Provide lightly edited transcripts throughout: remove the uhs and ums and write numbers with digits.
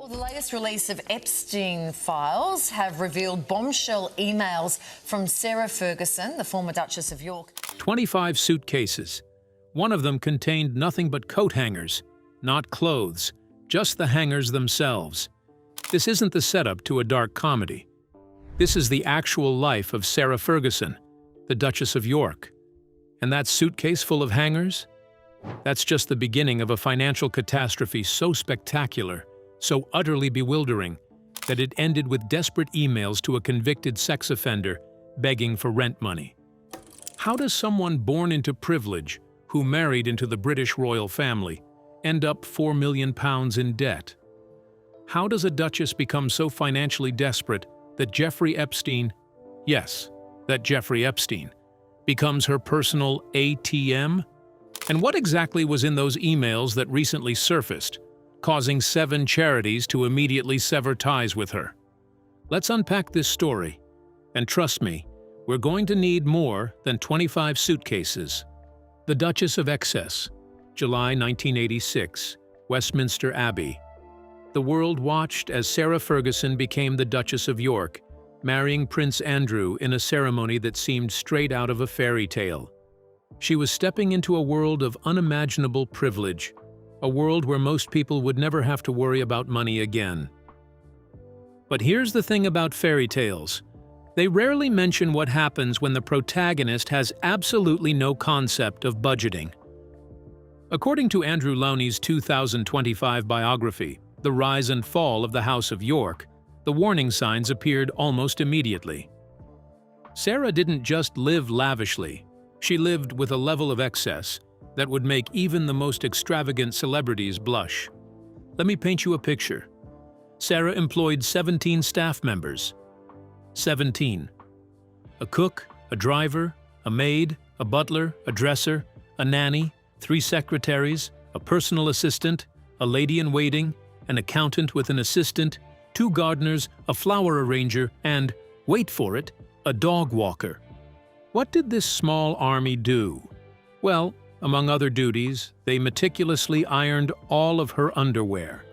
Well, the latest release of Epstein files have revealed bombshell emails from Sarah Ferguson, the former Duchess of York. 25 suitcases. One of them contained nothing but coat hangers, not clothes, just the hangers themselves. This isn't the setup to a dark comedy. This is the actual life of Sarah Ferguson, the Duchess of York. And that suitcase full of hangers? That's just the beginning of a financial catastrophe so spectacular, so utterly bewildering, that it ended with desperate emails to a convicted sex offender begging for rent money. How does someone born into privilege, who married into the British royal family, end up £4 million in debt? How does a duchess become so financially desperate that Jeffrey Epstein, yes, that Jeffrey Epstein, becomes her personal ATM? And what exactly was in those emails that recently surfaced, causing 7 charities to immediately sever ties with her? Let's unpack this story. And trust me, we're going to need more than 25 suitcases. The Duchess of Excess, July 1986, Westminster Abbey. The world watched as Sarah Ferguson became the Duchess of York, marrying Prince Andrew in a ceremony that seemed straight out of a fairy tale. She was stepping into a world of unimaginable privilege, a world where most people would never have to worry about money again. But here's the thing about fairy tales. They rarely mention what happens when the protagonist has absolutely no concept of budgeting. According to Andrew Lowney's 2025 biography, The Rise and Fall of the House of York, the warning signs appeared almost immediately. Sarah didn't just live lavishly, she lived with a level of excess that would make even the most extravagant celebrities blush. Let me paint you a picture. Sarah employed 17 staff members. 17. A cook, a driver, a maid, a butler, a dresser, a nanny, 3 secretaries, a personal assistant, a lady-in-waiting, an accountant with an assistant, 2 gardeners, a flower arranger, and, wait for it, a dog walker. What did this small army do? Well, among other duties, they meticulously ironed all of her underwear,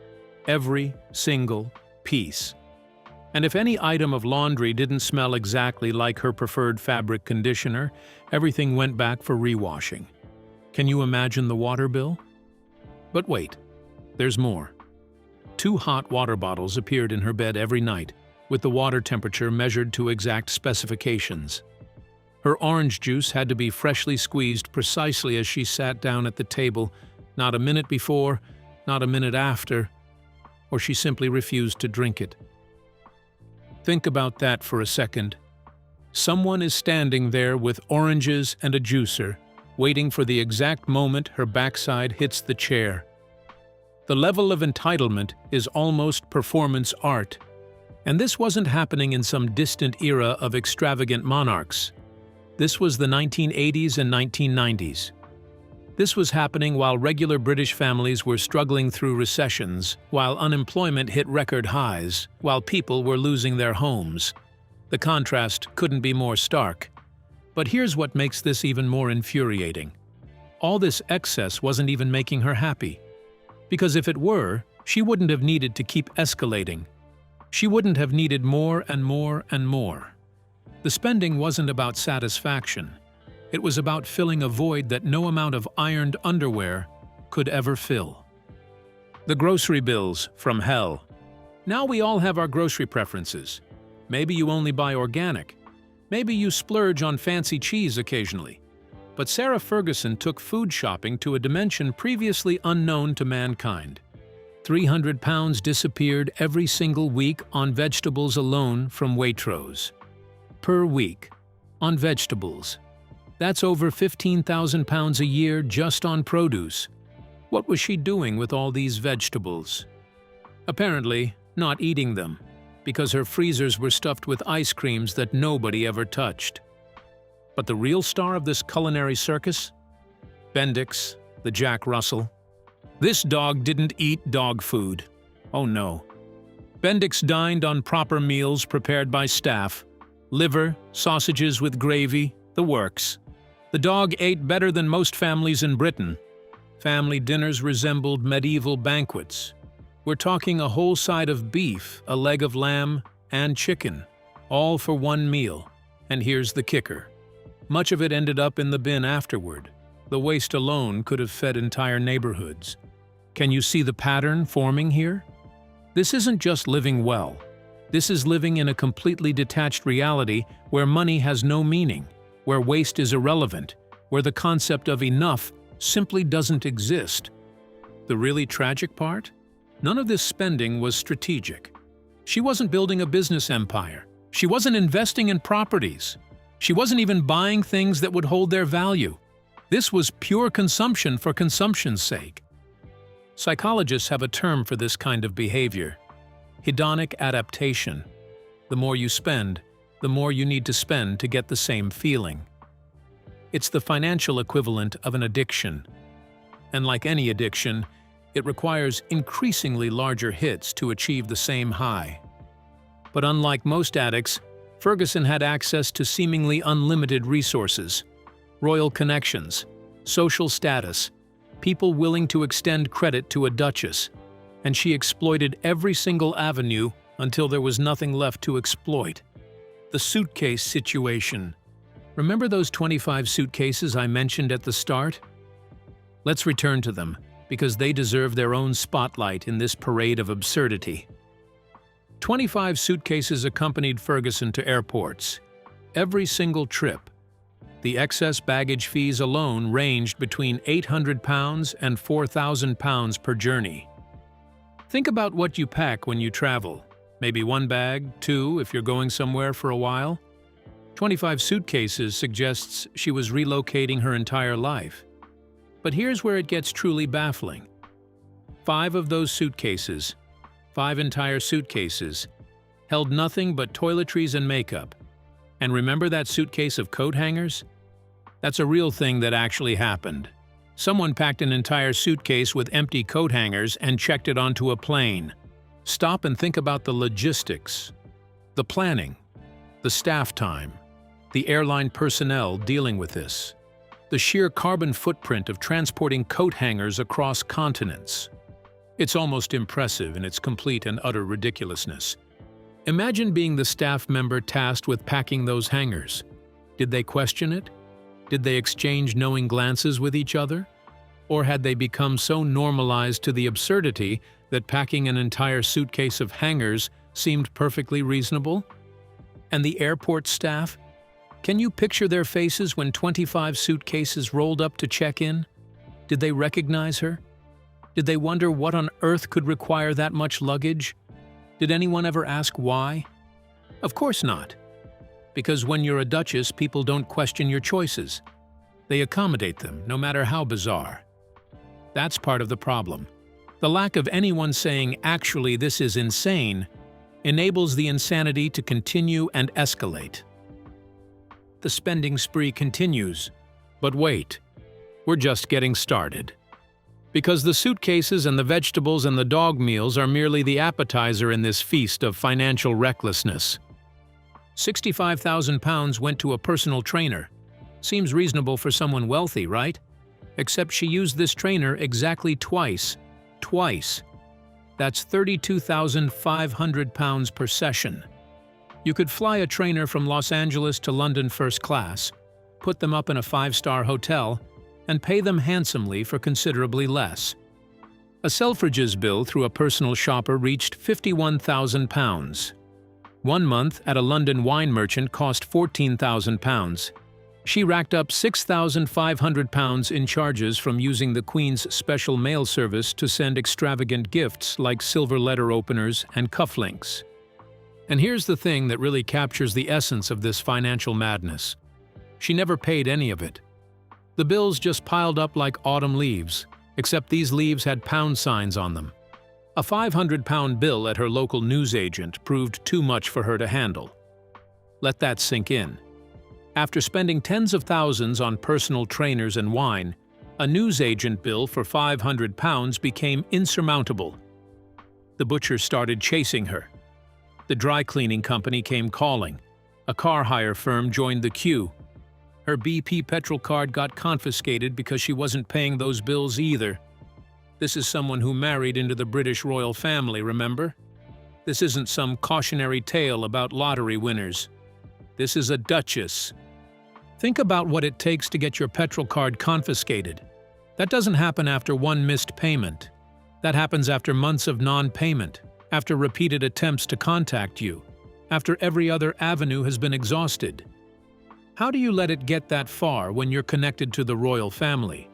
every single piece. And if any item of laundry didn't smell exactly like her preferred fabric conditioner, everything went back for rewashing. Can you imagine the water bill? But wait, there's more. 2 hot water bottles appeared in her bed every night, with the water temperature measured to exact specifications. Her orange juice had to be freshly squeezed precisely as she sat down at the table, not a minute before, not a minute after, or she simply refused to drink it. Think about that for a second. Someone is standing there with oranges and a juicer, waiting for the exact moment her backside hits the chair. The level of entitlement is almost performance art. And this wasn't happening in some distant era of extravagant monarchs. This was the 1980s and 1990s. This was happening while regular British families were struggling through recessions, while unemployment hit record highs, while people were losing their homes. The contrast couldn't be more stark. But here's what makes this even more infuriating. All this excess wasn't even making her happy. Because if it were, she wouldn't have needed to keep escalating. She wouldn't have needed more and more and more. The spending wasn't about satisfaction. It was about filling a void that no amount of ironed underwear could ever fill. The grocery bills from hell. Now we all have our grocery preferences. Maybe you only buy organic. Maybe you splurge on fancy cheese occasionally. But Sarah Ferguson took food shopping to a dimension previously unknown to mankind. 300 pounds disappeared every single week on vegetables alone from Waitrose. Per week, on vegetables. That's over 15,000 pounds a year just on produce. What was she doing with all these vegetables? Apparently, not eating them, because her freezers were stuffed with ice creams that nobody ever touched. But the real star of this culinary circus? Bendix, the Jack Russell. This dog didn't eat dog food. Oh no. Bendix dined on proper meals prepared by staff. Liver, sausages with gravy, the works. The dog ate better than most families in Britain. Family dinners resembled medieval banquets. We're talking a whole side of beef, a leg of lamb, and chicken, all for one meal. And here's the kicker. Much of it ended up in the bin afterward. The waste alone could have fed entire neighborhoods. Can you see the pattern forming here? This isn't just living well. This is living in a completely detached reality where money has no meaning, where waste is irrelevant, where the concept of enough simply doesn't exist. The really tragic part? None of this spending was strategic. She wasn't building a business empire. She wasn't investing in properties. She wasn't even buying things that would hold their value. This was pure consumption for consumption's sake. Psychologists have a term for this kind of behavior: hedonic adaptation. The more you spend, the more you need to spend to get the same feeling. It's the financial equivalent of an addiction. And like any addiction, it requires increasingly larger hits to achieve the same high. But unlike most addicts, Ferguson had access to seemingly unlimited resources: royal connections, social status, people willing to extend credit to a duchess, and she exploited every single avenue until there was nothing left to exploit. The suitcase situation. Remember those 25 suitcases I mentioned at the start? Let's return to them, because they deserve their own spotlight in this parade of absurdity. 25 suitcases accompanied Ferguson to airports. Every single trip. The excess baggage fees alone ranged between £800 and £4,000 per journey. Think about what you pack when you travel. Maybe one bag, two if you're going somewhere for a while. 25 suitcases suggests she was relocating her entire life. But here's where it gets truly baffling. 5 of those suitcases, 5 entire suitcases, held nothing but toiletries and makeup. And remember that suitcase of coat hangers? That's a real thing that actually happened. Someone packed an entire suitcase with empty coat hangers and checked it onto a plane. Stop and think about the logistics, the planning, the staff time, the airline personnel dealing with this, the sheer carbon footprint of transporting coat hangers across continents. It's almost impressive in its complete and utter ridiculousness. Imagine being the staff member tasked with packing those hangers. Did they question it? Did they exchange knowing glances with each other? Or had they become so normalized to the absurdity that packing an entire suitcase of hangers seemed perfectly reasonable? And the airport staff? Can you picture their faces when 25 suitcases rolled up to check in? Did they recognize her? Did they wonder what on earth could require that much luggage? Did anyone ever ask why? Of course not. Because when you're a duchess, people don't question your choices. They accommodate them, no matter how bizarre. That's part of the problem. The lack of anyone saying, "Actually, this is insane," enables the insanity to continue and escalate. The spending spree continues. But wait, we're just getting started. Because the suitcases and the vegetables and the dog meals are merely the appetizer in this feast of financial recklessness. £65,000 went to a personal trainer. Seems reasonable for someone wealthy, right? Except she used this trainer exactly twice. Twice. That's £32,500 per session. You could fly a trainer from Los Angeles to London first class, put them up in a 5-star hotel, and pay them handsomely for considerably less. A Selfridges bill through a personal shopper reached £51,000. 1 month at a London wine merchant cost £14,000. She racked up £6,500 in charges from using the Queen's special mail service to send extravagant gifts like silver letter openers and cufflinks. And here's the thing that really captures the essence of this financial madness. She never paid any of it. The bills just piled up like autumn leaves, except these leaves had pound signs on them. A £500 bill at her local newsagent proved too much for her to handle. Let that sink in. After spending tens of thousands on personal trainers and wine, a newsagent bill for £500 became insurmountable. The butcher started chasing her. The dry cleaning company came calling. A car hire firm joined the queue. Her BP petrol card got confiscated because she wasn't paying those bills either. This is someone who married into the British royal family, remember? This isn't some cautionary tale about lottery winners. This is a duchess. Think about what it takes to get your petrol card confiscated. That doesn't happen after one missed payment. That happens after months of non-payment, after repeated attempts to contact you, after every other avenue has been exhausted. How do you let it get that far when you're connected to the royal family?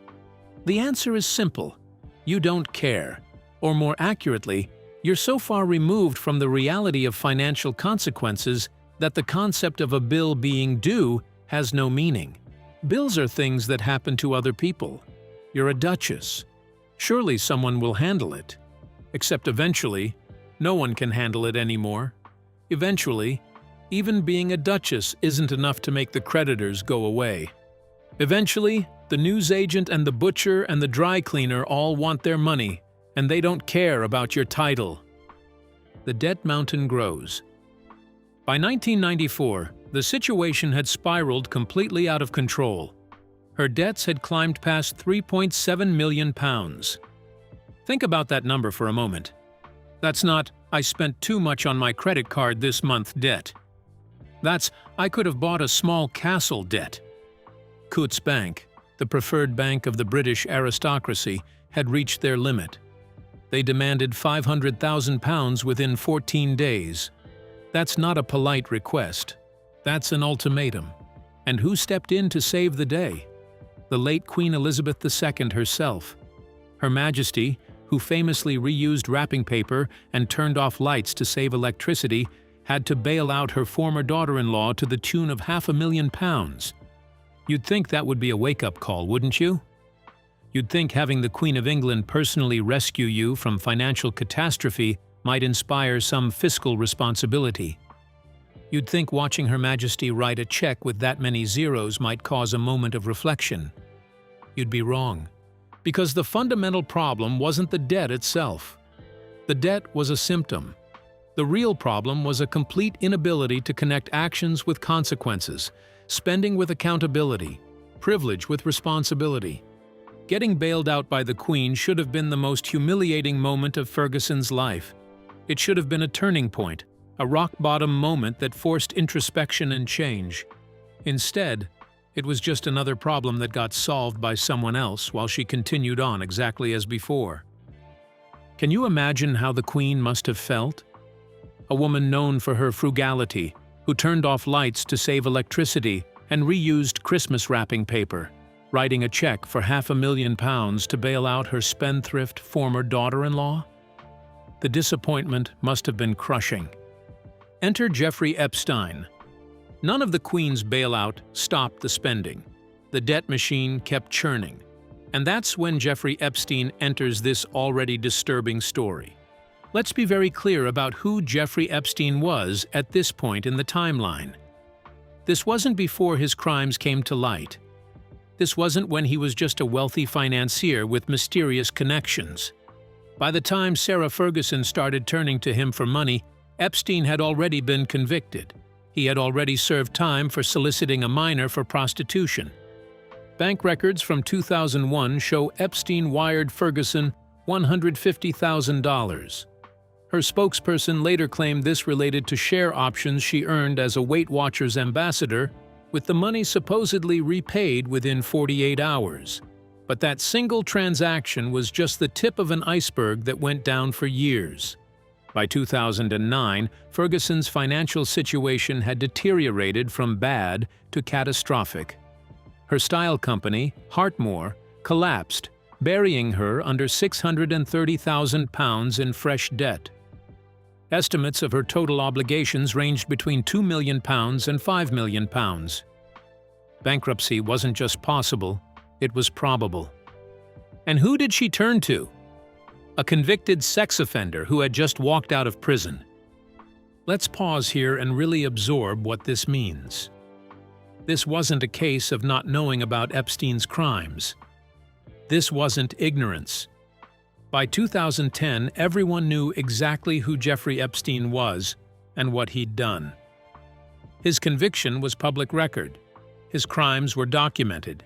The answer is simple. You don't care. Or more accurately, you're so far removed from the reality of financial consequences that the concept of a bill being due has no meaning. Bills are things that happen to other people. You're a duchess. Surely someone will handle it. Except eventually, no one can handle it anymore. Eventually, even being a duchess isn't enough to make the creditors go away. Eventually, the newsagent and the butcher and the dry cleaner all want their money, and they don't care about your title. The debt mountain grows. By 1994, the situation had spiraled completely out of control. Her debts had climbed past £3.7 million. Think about that number for a moment. That's not, "I spent too much on my credit card this month" debt. That's, "I could have bought a small castle" debt. Coutts Bank, the preferred bank of the British aristocracy, had reached their limit. They demanded £500,000 within 14 days. That's not a polite request. That's an ultimatum. And who stepped in to save the day? The late Queen Elizabeth II herself. Her Majesty, who famously reused wrapping paper and turned off lights to save electricity, had to bail out her former daughter-in-law to the tune of £500,000. You'd think that would be a wake-up call, wouldn't you? You'd think having the Queen of England personally rescue you from financial catastrophe might inspire some fiscal responsibility. You'd think watching Her Majesty write a check with that many zeros might cause a moment of reflection. You'd be wrong, because the fundamental problem wasn't the debt itself. The debt was a symptom. The real problem was a complete inability to connect actions with consequences, spending with accountability, privilege with responsibility. Getting bailed out by the Queen should have been the most humiliating moment of Ferguson's life. It should have been a turning point, a rock-bottom moment that forced introspection and change. Instead, it was just another problem that got solved by someone else while she continued on exactly as before. Can you imagine how the Queen must have felt? A woman known for her frugality, who turned off lights to save electricity and reused Christmas wrapping paper, writing a check for £500,000 to bail out her spendthrift former daughter-in-law? The disappointment must have been crushing. Enter Jeffrey Epstein. None of the Queen's bailout stopped the spending. The debt machine kept churning. And that's when Jeffrey Epstein enters this already disturbing story. Let's be very clear about who Jeffrey Epstein was at this point in the timeline. This wasn't before his crimes came to light. This wasn't when he was just a wealthy financier with mysterious connections. By the time Sarah Ferguson started turning to him for money, Epstein had already been convicted. He had already served time for soliciting a minor for prostitution. Bank records from 2001 show Epstein wired Ferguson $150,000. Her spokesperson later claimed this related to share options she earned as a Weight Watchers ambassador, with the money supposedly repaid within 48 hours. But that single transaction was just the tip of an iceberg that went down for years. By 2009, Ferguson's financial situation had deteriorated from bad to catastrophic. Her style company, Hartmore, collapsed, burying her under £630,000 in fresh debt. Estimates of her total obligations ranged between £2 million and £5 million. Bankruptcy wasn't just possible, it was probable. And who did she turn to? A convicted sex offender who had just walked out of prison. Let's pause here and really absorb what this means. This wasn't a case of not knowing about Epstein's crimes. This wasn't ignorance. By 2010, everyone knew exactly who Jeffrey Epstein was and what he'd done. His conviction was public record. His crimes were documented.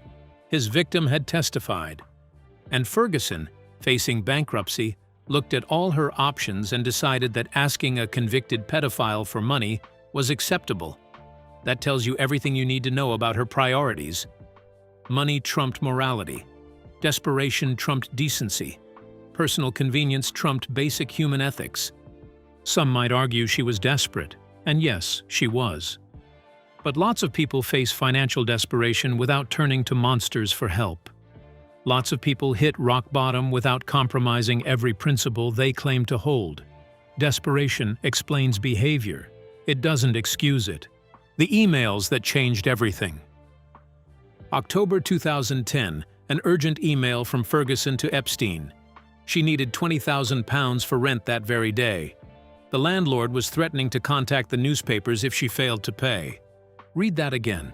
His victim had testified. And Ferguson, facing bankruptcy, looked at all her options and decided that asking a convicted pedophile for money was acceptable. That tells you everything you need to know about her priorities. Money trumped morality. Desperation trumped decency. Personal convenience trumped basic human ethics. Some might argue she was desperate, and yes, she was. But lots of people face financial desperation without turning to monsters for help. Lots of people hit rock bottom without compromising every principle they claim to hold. Desperation explains behavior. It doesn't excuse it. The emails that changed everything. October 2010, an urgent email from Ferguson to Epstein. She needed £20,000 for rent that very day. The landlord was threatening to contact the newspapers if she failed to pay. Read that again.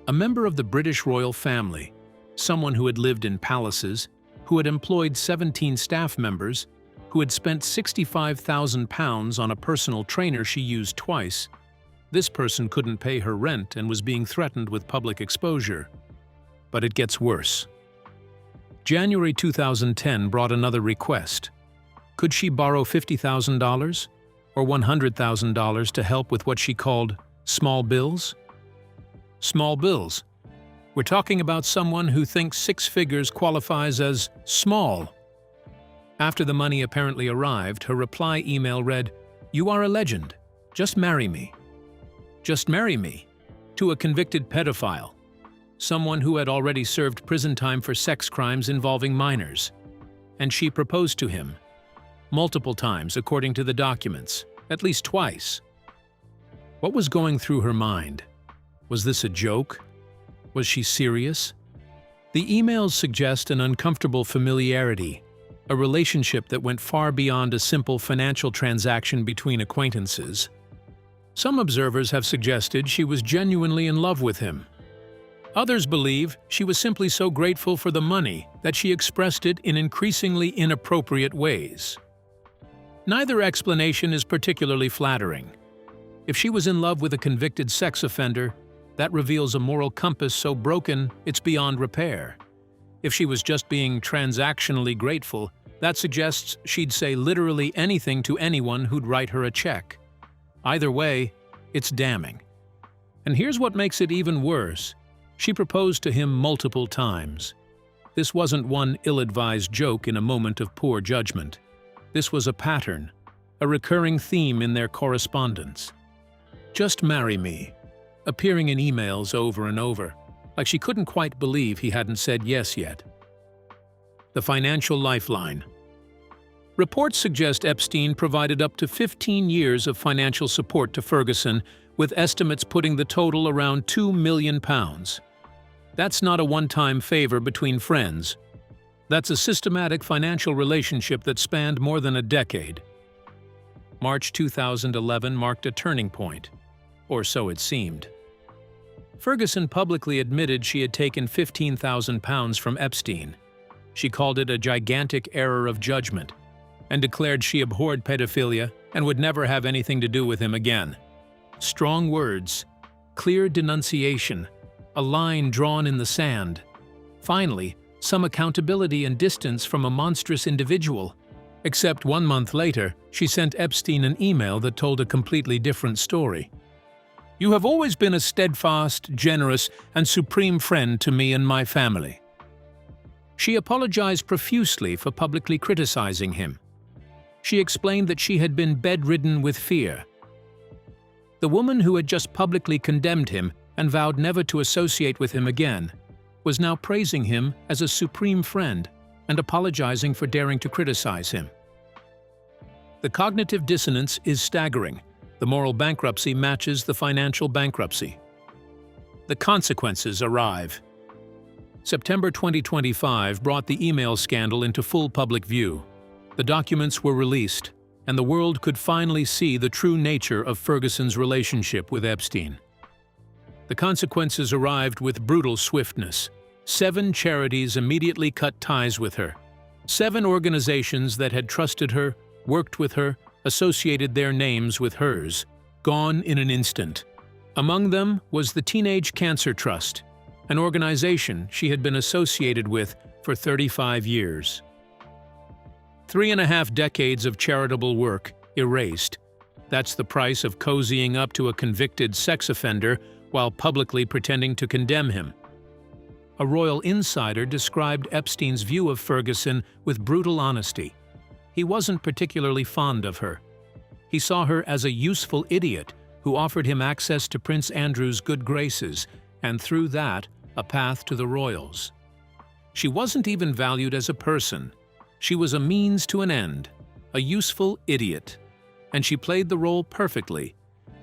A member of the British royal family, someone who had lived in palaces, who had employed 17 staff members, who had spent £65,000 on a personal trainer she used twice. This person couldn't pay her rent and was being threatened with public exposure. But it gets worse. January 2010 brought another request. Could she borrow $50,000 or $100,000 to help with what she called small bills? Small bills. We're talking about someone who thinks 6 figures qualifies as small. After the money apparently arrived, her reply email read, "You are a legend. Just marry me." Just marry me. To a convicted pedophile. Someone who had already served prison time for sex crimes involving minors. And she proposed to him. Multiple times, according to the documents. At least twice. What was going through her mind? Was this a joke? Was she serious? The emails suggest an uncomfortable familiarity, a relationship that went far beyond a simple financial transaction between acquaintances. Some observers have suggested she was genuinely in love with him. Others believe she was simply so grateful for the money that she expressed it in increasingly inappropriate ways. Neither explanation is particularly flattering. If she was in love with a convicted sex offender, that reveals a moral compass so broken it's beyond repair. If she was just being transactionally grateful, that suggests she'd say literally anything to anyone who'd write her a check. Either way, it's damning. And here's what makes it even worse. She proposed to him multiple times. This wasn't one ill-advised joke in a moment of poor judgment. This was a pattern, a recurring theme in their correspondence. Just marry me, appearing in emails over and over, like she couldn't quite believe he hadn't said yes yet. The financial lifeline. Reports suggest Epstein provided up to 15 years of financial support to Ferguson, with estimates putting the total around £2 million. That's not a one-time favor between friends. That's a systematic financial relationship that spanned more than a decade. March 2011 marked a turning point, or so it seemed. Ferguson publicly admitted she had taken £15,000 from Epstein. She called it a gigantic error of judgment, and declared she abhorred pedophilia and would never have anything to do with him again. Strong words, clear denunciation, a line drawn in the sand. Finally, some accountability and distance from a monstrous individual. Except 1 month later, she sent Epstein an email that told a completely different story. "You have always been a steadfast, generous, and supreme friend to me and my family." She apologized profusely for publicly criticizing him. She explained that she had been bedridden with fear. The woman who had just publicly condemned him and vowed never to associate with him again was now praising him as a supreme friend and apologizing for daring to criticize him. The cognitive dissonance is staggering. The moral bankruptcy matches the financial bankruptcy. The consequences arrive. September 2025 brought the email scandal into full public view. The documents were released, and the world could finally see the true nature of Ferguson's relationship with Epstein. The consequences arrived with brutal swiftness. 7 charities immediately cut ties with her. 7 organizations that had trusted her, worked with her, associated their names with hers, gone in an instant. Among them was the Teenage Cancer Trust, an organization she had been associated with for 35 years. 3.5 decades of charitable work erased. That's the price of cozying up to a convicted sex offender while publicly pretending to condemn him. A royal insider described Epstein's view of Ferguson with brutal honesty. He wasn't particularly fond of her. He saw her as a useful idiot who offered him access to Prince Andrew's good graces, and through that, a path to the royals. She wasn't even valued as a person. She was a means to an end, a useful idiot. And she played the role perfectly,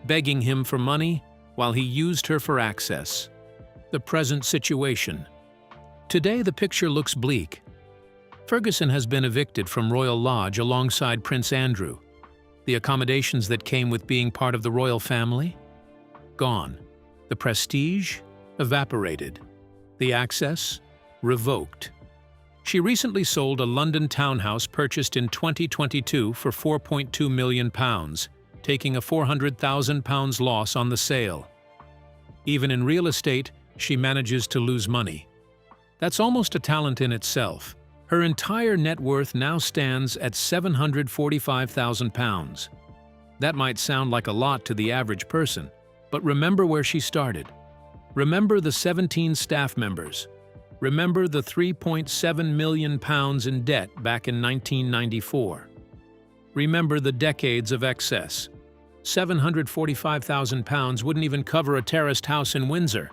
begging him for money while he used her for access. The present situation. Today the picture looks bleak. Ferguson has been evicted from Royal Lodge alongside Prince Andrew. The accommodations that came with being part of the royal family? Gone. The prestige? Evaporated. The access? Revoked. She recently sold a London townhouse purchased in 2022 for £4.2 million, taking a £400,000 loss on the sale. Even in real estate, she manages to lose money. That's almost a talent in itself. Her entire net worth now stands at £745,000. That might sound like a lot to the average person, but remember where she started. Remember the 17 staff members. Remember the £3.7 million in debt back in 1994. Remember the decades of excess. £745,000 wouldn't even cover a terraced house in Windsor.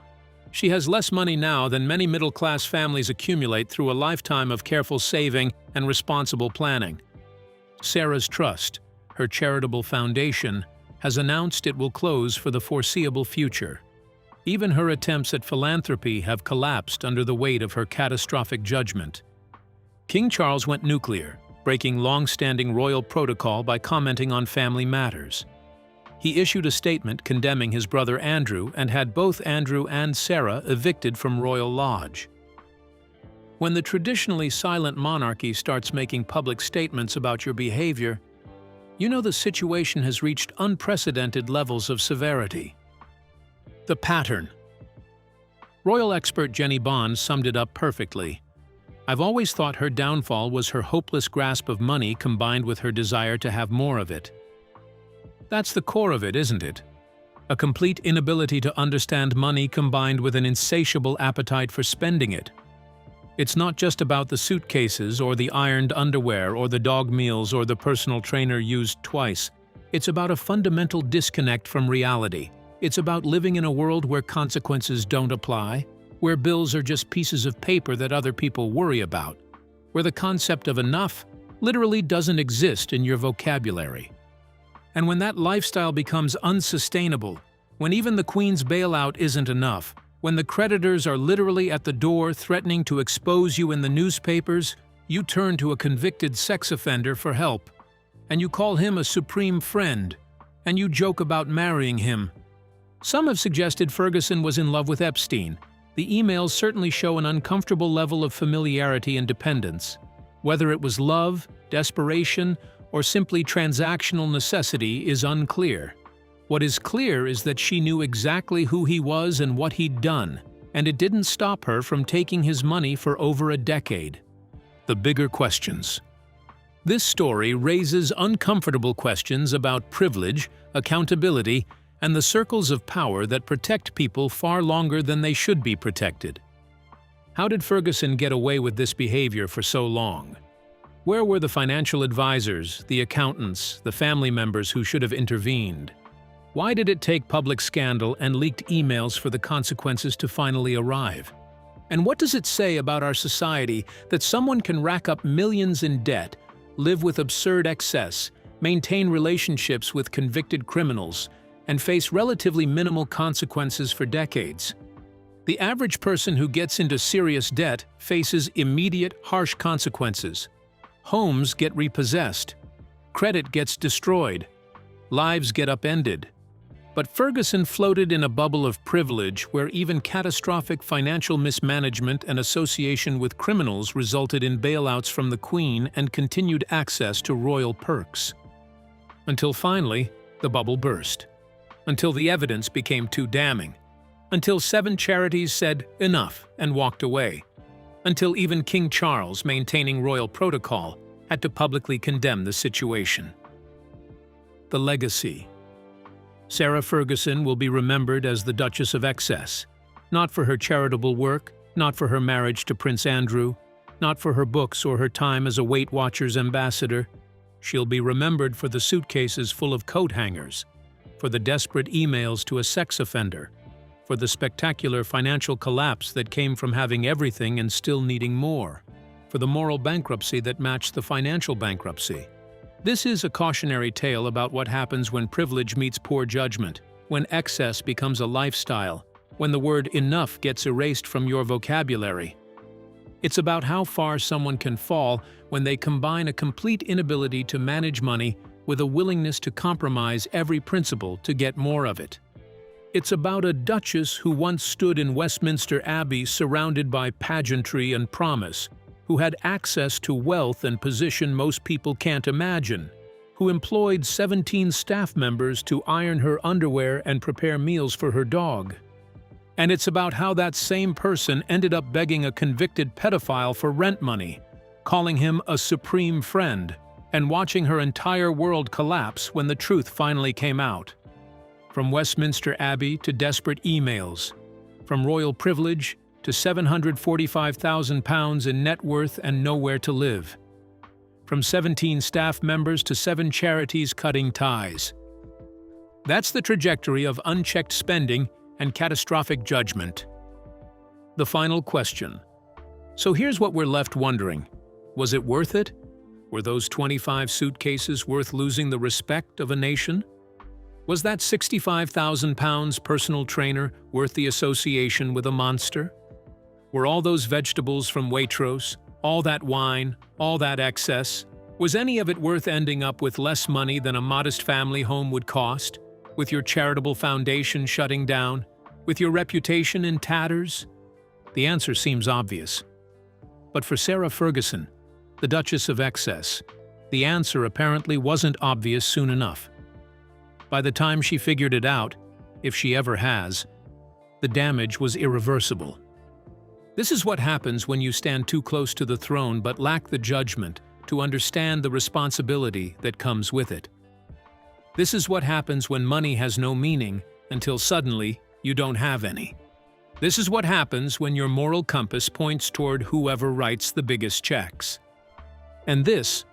She has less money now than many middle-class families accumulate through a lifetime of careful saving and responsible planning. Sarah's Trust, her charitable foundation, has announced it will close for the foreseeable future. Even her attempts at philanthropy have collapsed under the weight of her catastrophic judgment. King Charles went nuclear, breaking long-standing royal protocol by commenting on family matters. He issued a statement condemning his brother Andrew and had both Andrew and Sarah evicted from Royal Lodge. When the traditionally silent monarchy starts making public statements about your behavior, you know the situation has reached unprecedented levels of severity. The pattern. Royal expert Jenny Bond summed it up perfectly. I've always thought her downfall was her hopeless grasp of money combined with her desire to have more of it. That's the core of it, isn't it? A complete inability to understand money combined with an insatiable appetite for spending it. It's not just about the suitcases or the ironed underwear or the dog meals or the personal trainer used twice. It's about a fundamental disconnect from reality. It's about living in a world where consequences don't apply, where bills are just pieces of paper that other people worry about, where the concept of enough literally doesn't exist in your vocabulary. And when that lifestyle becomes unsustainable, when even the Queen's bailout isn't enough, when the creditors are literally at the door threatening to expose you in the newspapers, you turn to a convicted sex offender for help, and you call him a supreme friend, and you joke about marrying him. Some have suggested Ferguson was in love with Epstein. The emails certainly show an uncomfortable level of familiarity and dependence. Whether it was love, desperation, or simply transactional necessity is unclear. What is clear is that she knew exactly who he was and what he'd done, and it didn't stop her from taking his money for over a decade. The bigger questions. This story raises uncomfortable questions about privilege, accountability, and the circles of power that protect people far longer than they should be protected. How did Ferguson get away with this behavior for so long? Where were the financial advisors, the accountants, the family members who should have intervened? Why did it take public scandal and leaked emails for the consequences to finally arrive? And what does it say about our society that someone can rack up millions in debt, live with absurd excess, maintain relationships with convicted criminals, and face relatively minimal consequences for decades? The average person who gets into serious debt faces immediate, harsh consequences. Homes get repossessed. Credit gets destroyed. Lives get upended. But Ferguson floated in a bubble of privilege where even catastrophic financial mismanagement and association with criminals resulted in bailouts from the Queen and continued access to royal perks. Until finally, the bubble burst. Until the evidence became too damning. Until 7 charities said enough and walked away. Until even King Charles, maintaining royal protocol, had to publicly condemn the situation. The legacy. Sarah Ferguson will be remembered as the Duchess of Excess, not for her charitable work, not for her marriage to Prince Andrew, not for her books or her time as a Weight Watchers ambassador. She'll be remembered for the suitcases full of coat hangers, for the desperate emails to a sex offender, for the spectacular financial collapse that came from having everything and still needing more, for the moral bankruptcy that matched the financial bankruptcy. This is a cautionary tale about what happens when privilege meets poor judgment, when excess becomes a lifestyle, when the word enough gets erased from your vocabulary. It's about how far someone can fall when they combine a complete inability to manage money with a willingness to compromise every principle to get more of it. It's about a duchess who once stood in Westminster Abbey surrounded by pageantry and promise, who had access to wealth and position most people can't imagine, who employed 17 staff members to iron her underwear and prepare meals for her dog. And it's about how that same person ended up begging a convicted pedophile for rent money, calling him a supreme friend, and watching her entire world collapse when the truth finally came out. From Westminster Abbey to desperate emails, from royal privilege to £745,000 in net worth and nowhere to live, from 17 staff members to 7 charities cutting ties. That's the trajectory of unchecked spending and catastrophic judgment. The final question. So here's what we're left wondering. Was it worth it? Were those 25 suitcases worth losing the respect of a nation? Was that £65,000 personal trainer worth the association with a monster? Were all those vegetables from Waitrose, all that wine, all that excess, was any of it worth ending up with less money than a modest family home would cost? With your charitable foundation shutting down? With your reputation in tatters? The answer seems obvious. But for Sarah Ferguson, the Duchess of Excess, the answer apparently wasn't obvious soon enough. By the time she figured it out, if she ever has, the damage was irreversible. This is what happens when you stand too close to the throne but lack the judgment to understand the responsibility that comes with it. This is what happens when money has no meaning until suddenly you don't have any. This is what happens when your moral compass points toward whoever writes the biggest checks. And this,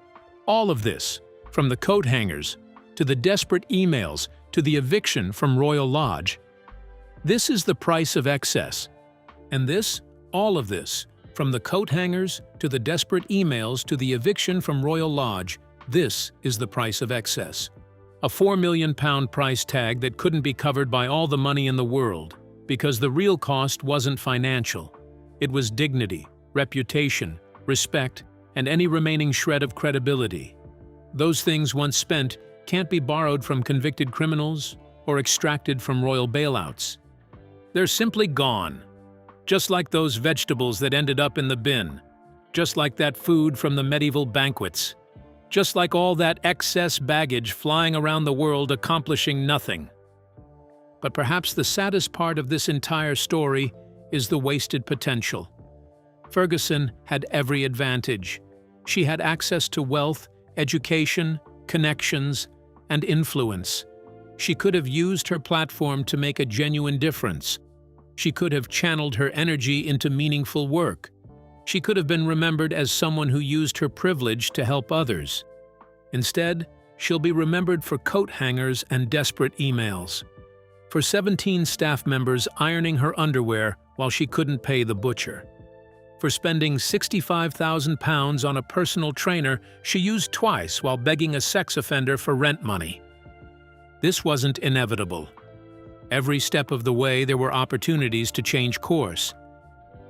all of this, from the coat hangers, to the desperate emails, to the eviction from Royal Lodge, this is the price of excess. And this, all of this, from the coat hangers, to the desperate emails, to the eviction from Royal Lodge, this is the price of excess. A £4 million price tag that couldn't be covered by all the money in the world, because the real cost wasn't financial. It was dignity, reputation, respect, and any remaining shred of credibility. Those things once spent can't be borrowed from convicted criminals or extracted from royal bailouts. They're simply gone. Just like those vegetables that ended up in the bin. Just like that food from the medieval banquets. Just like all that excess baggage flying around the world accomplishing nothing. But perhaps the saddest part of this entire story is the wasted potential. Ferguson had every advantage. She had access to wealth, education, connections, and influence. She could have used her platform to make a genuine difference. She could have channeled her energy into meaningful work. She could have been remembered as someone who used her privilege to help others. Instead, she'll be remembered for coat hangers and desperate emails. For 17 staff members ironing her underwear while she couldn't pay the butcher. For spending £65,000 on a personal trainer she used twice while begging a sex offender for rent money. This wasn't inevitable. Every step of the way there were opportunities to change course.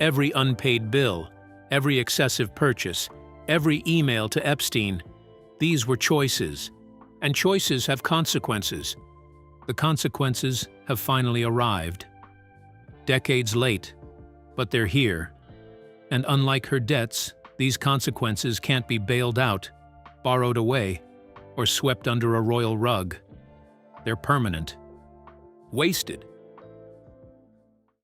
Every unpaid bill, every excessive purchase, every email to Epstein, these were choices. And choices have consequences. The consequences have finally arrived. Decades late, but they're here. And unlike her debts, these consequences can't be bailed out, borrowed away, or swept under a royal rug. They're permanent. Wasted